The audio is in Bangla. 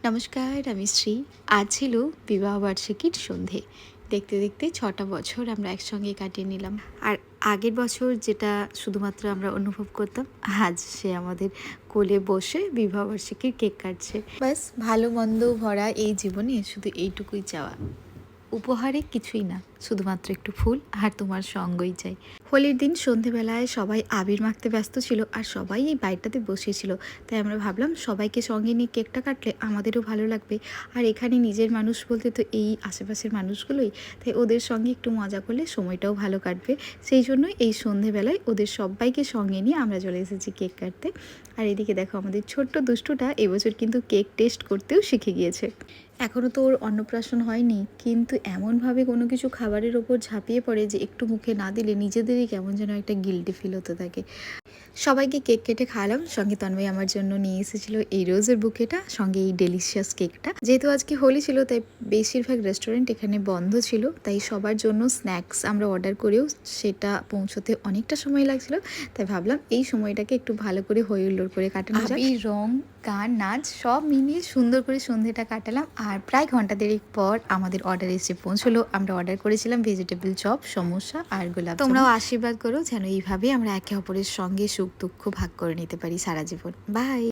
নমস্কার, আমি শ্রী। আজ ছিল বিবাহবার্ষিকীর সন্ধে। দেখতে দেখতে ৬টা বছর আমরা একসঙ্গে কাটিয়ে নিলাম। আর আগের বছর যেটা শুধুমাত্র আমরা অনুভব করতাম, আজ সে আমাদের কোলে বসে বিবাহবার্ষিকীর কেক কাটছে। ব্যাস, ভালো মন্দ ভরা এই জীবনে শুধু এইটুকুই চাওয়া, উপহারে কিছুই না, শুধুমাত্র একটু ফুল আর তোমার সঙ্গই চাই। হোলির দিন সন্ধেবেলায় সবাই আবির মাখতে ব্যস্ত ছিল আর সবাই এই বাড়িটাতে বসেছিল। তাই আমরা ভাবলাম সবাইকে সঙ্গে নিয়ে কেকটা কাটলে আমাদেরও ভালো লাগবে। আর এখানে নিজের মানুষ বলতে তো এই আশেপাশের মানুষগুলোই, তাই ওদের সঙ্গে একটু মজা করলে সময়টাও ভালো কাটবে। সেই জন্যই এই সন্ধেবেলায় ওদের সবাইকে সঙ্গে নিয়ে আমরা চলে এসেছি কেক কাটতে। আর এদিকে দেখো, আমাদের ছোট্ট দুষ্টুটা এবছর কিন্তু কেক টেস্ট করতেও শিখে গিয়েছে। এখনও তো ওর অন্নপ্রাশন হয়নি, কিন্তু এমনভাবে কোনো কিছু খাবারের ওপর ঝাঁপিয়ে পড়ে যে একটু মুখে না দিলে নিজেদেরই কেমন যেন একটা গিল্টি ফিল হতে থাকে। সবাইকে কেক কেটে খাওয়ালাম, সঙ্গে তন্ময় আমার জন্য নিয়ে এসেছিলো এই রোজের বুকেটা, সঙ্গে এই ডেলিশিয়াস কেকটা। যেহেতু আজকে হোলি ছিল তাই বেশিরভাগ রেস্টুরেন্ট এখানে বন্ধ ছিল, তাই সবার জন্য স্ন্যাক্স আমরা অর্ডার করেও সেটা পৌঁছতে অনেকটা সময় লাগছিল। তাই ভাবলাম এই সময়টাকে একটু ভালো করে হই হুল্লোড় করে কাটানো যাক। এই রং, গান, নাচ সব মিলিয়ে সুন্দর করে সন্ধেটা কাটালাম। আর প্রায় ঘন্টা দেড়েক পর আমাদের অর্ডার এসে পৌঁছলো। আমরা অর্ডার করেছিলাম ভেজিটেবল চপ, সমোসা আর গোলাপ। তোমরাও আশীর্বাদ করো যেন এইভাবে আমরা একে অপরের সঙ্গে সুখ দুঃখ ভাগ করে নিতে পারি সারা জীবন। বাই।